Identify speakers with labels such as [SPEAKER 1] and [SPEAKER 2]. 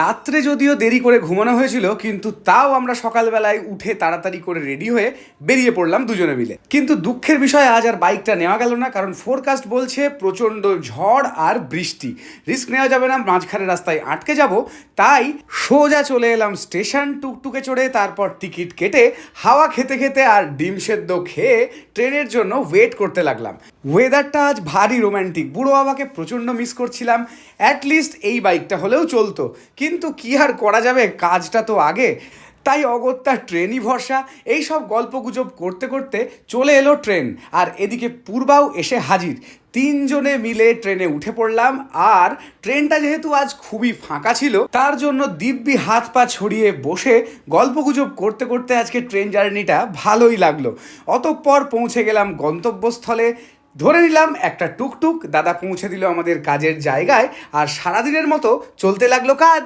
[SPEAKER 1] রাত্রে যদিও দেরি করে ঘুমানো হয়েছিল, কিন্তু তাও আমরা সকালবেলায় উঠে তাড়াতাড়ি করে রেডি হয়ে বেরিয়ে পড়লাম দুজনে মিলে। কিন্তু দুঃখের বিষয়, আজ আর বাইকটা নেওয়া গেল না, কারণ ফোরকাস্ট বলছে প্রচণ্ড ঝড় আর বৃষ্টি, রিস্ক নেওয়া যাবে না, মাঝখানে রাস্তায় আটকে যাব। তাই সোজা চলে এলাম স্টেশন টুকটুকে চড়ে, তারপর টিকিট কেটে হাওয়া খেতে খেতে আর ডিম সেদ্ধ খেয়ে ট্রেনের জন্য ওয়েট করতে লাগলাম। ওয়েদারটা আজ ভারী রোম্যান্টিক, বুড়ো বাবাকে প্রচণ্ড মিস করছিলাম। অ্যাটলিস্ট এই বাইকটা হলেও চলতো, কিন্তু কি আর করা যাবে, কাজটা তো আগে। তাই অগত্যা ট্রেনই ভরসা। এই সব গল্পগুজব করতে করতে চলে এলো ট্রেন, আর এদিকে পূর্বাও এসে হাজির। তিনজনে মিলে ট্রেনে উঠে পড়লাম। আর ট্রেনটা যেহেতু আজ খুবই ফাঁকা ছিল, তার জন্য দিব্যি হাত পা ছড়িয়ে বসে গল্পগুজব করতে করতে আজকে ট্রেন জার্নিটা ভালোই লাগলো। অতঃপর পৌঁছে গেলাম গন্তব্যস্থলে। ধরে নিলাম একটা টুকটুক, দাদা পৌঁছে দিল আমাদের কাজের জায়গায়, আর সারাদিনের মতো চলতে লাগলো কাজ।